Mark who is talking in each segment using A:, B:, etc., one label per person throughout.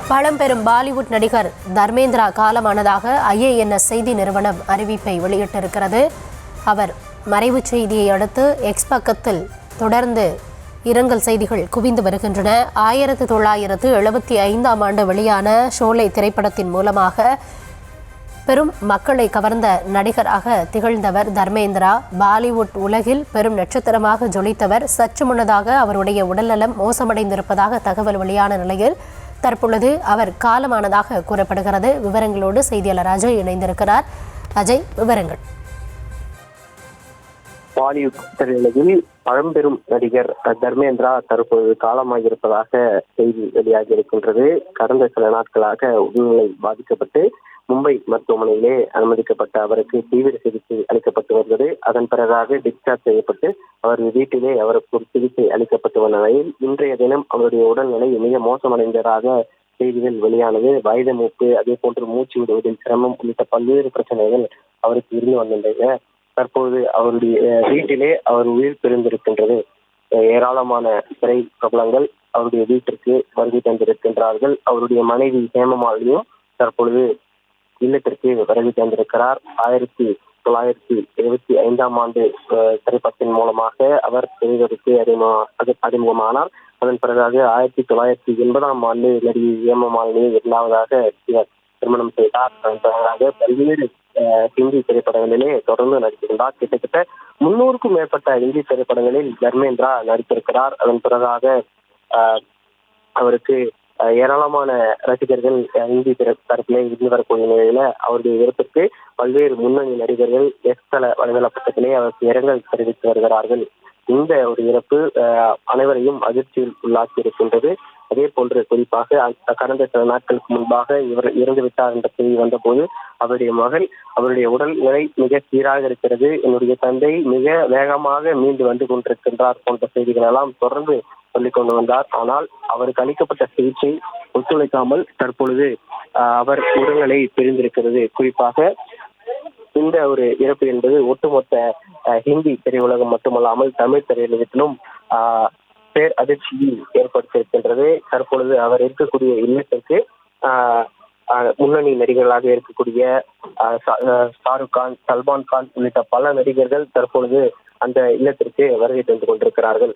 A: பழம்பெரும் பாலிவுட் நடிகர் தர்மேந்திரா காலமானதாக IANS செய்தி நிறுவனம் அறிவிப்பை வெளியிட்டிருக்கிறது. அவர் மறைவுச் செய்தியை அடுத்து எக்ஸ் பக்கத்தில் தொடர்ந்து இரங்கல் செய்திகள் குவிந்து வருகின்றன. 1975ஆம் ஆண்டு வெளியான ஷோலே திரைப்படத்தின் மூலமாக பெரும் மக்களை கவர்ந்த நடிகராக திகழ்ந்தவர் தர்மேந்திரா. பாலிவுட் உலகில் பெரும் நட்சத்திரமாக ஜொலித்தவர். சற்று முன்னதாக அவருடைய உடல்நலம் மோசமடைந்திருப்பதாக தகவல் வெளியான நிலையில் தற்பொழுது அவர் காலமானதாக கூறப்படுகிறது. விவரங்களோடு செய்தியாளர் அஜய் இணைந்திருக்கிறார். அஜய், விவரங்கள்.
B: பாலிவுட் திரையுலகில் பழம்பெரும் நடிகர் தர்மேந்திரா தற்போது காலமாகியிருப்பதாக செய்தி வெளியாகி இருக்கின்றது. கடந்த சில நாட்களாக உடல்நிலை பாதிக்கப்பட்டு மும்பை மருத்துவமனையிலே அனுமதிக்கப்பட்ட அவருக்கு தீவிர சிகிச்சை அளிக்கப்பட்டு வருகிறது. அதன் பிறகாக டிஸ்சார்ஜ் செய்யப்பட்டு அவர் வீட்டிலே அவருக்கு ஒரு சிகிச்சை அளிக்கப்பட்டு வந்த நிலையில் இன்றைய தினம் அவருடைய உடல்நிலை மிக மோசமடைந்ததாக செய்திகள் வெளியானது. வயது மூப்பு, அதே போன்று மூச்சு விடுவதில் சிரமம் உள்ளிட்ட பல்வேறு பிரச்சனைகள் அவருக்கு இருந்து வந்திருந்தன. தற்போது அவருடைய வீட்டிலே அவர் உயிர் பிரிந்திருக்கின்றது. ஏராளமான திரை பிரபலங்கள் அவருடைய வீட்டிற்கு வருகை தந்திருக்கின்றார்கள். அவருடைய மனைவி ஹேமமாலினியும் தற்பொழுது இல்லத்திற்கு வருகை தந்திருக்கிறார். 1975ஆம் ஆண்டு திரைப்படத்தின் மூலமாக அவர் திரையுலகிற்கு அறிமுகமானார். அதன் பிறகாக 1980ஆம் ஆண்டு நடிகை ஹேமமாலினியை இரண்டாவதாக திருமணம் செய்தார். அதன் பிறகாக பல்வேறு ஹிந்தி திரைப்படங்களிலே தொடர்ந்து நடித்திருந்தார். கிட்டத்தட்ட 300க்கும் மேற்பட்ட ஹிந்தி திரைப்படங்களில் தர்மேந்திரா நடித்திருக்கிறார். அதன் பிறகாக அவருக்கு ஏராளமான ரசிகர்கள் ஹிந்தி தரப்பிலே இருந்து வரக்கூடிய நிலையில அவருடைய இறப்பிற்கு பல்வேறு முன்னணி நடிகர்கள் எக்ஸ்தல வலைதள பக்கத்திலே அவருக்கு இரங்கல் தெரிவித்து வருகிறார்கள். இந்த ஒரு இறப்பு அனைவரையும் அதிர்ச்சியில் உள்ளாக்கி இருக்கின்றது. அதே போன்று குறிப்பாக கடந்த சில நாட்களுக்கு முன்பாக இவர் இறந்துவிட்டார் என்ற செய்தி வந்தபோது அவருடைய மகள் அவருடைய உடல்நிலை மிக சீராக இருக்கிறது, என்னுடைய தந்தை மிக வேகமாக மீண்டு வந்து கொண்டிருக்கின்றார் போன்ற செய்திகள் எல்லாம் தொடர்ந்து சொல்லிக் கொண்டு வந்தார். ஆனால் அவருக்கு அளிக்கப்பட்ட சிகிச்சை ஒத்துழைக்காமல் தற்பொழுது அவர் உடல்நிலை பிரிந்திருக்கிறது. குறிப்பாக இந்த ஒரு இறப்பு என்பது ஒட்டுமொத்த ஹிந்தி திரையுலகம் மட்டுமல்லாமல் தமிழ் திரையுலகத்திலும் பேர் அதிர்ச்சியை ஏற்படுத்தியிருக்கின்றது. தற்பொழுது அவர் இருக்கக்கூடிய இல்லத்திற்கு முன்னணி நடிகர்களாக இருக்கக்கூடிய ஷாருக் கான், சல்மான் கான் உள்ளிட்ட பல நடிகர்கள் தற்பொழுது அந்த இல்லத்திற்கு வருகை தந்து கொண்டிருக்கிறார்கள்.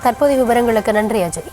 A: தற்போதைய விவரங்களுக்கு நன்றி அஜய்.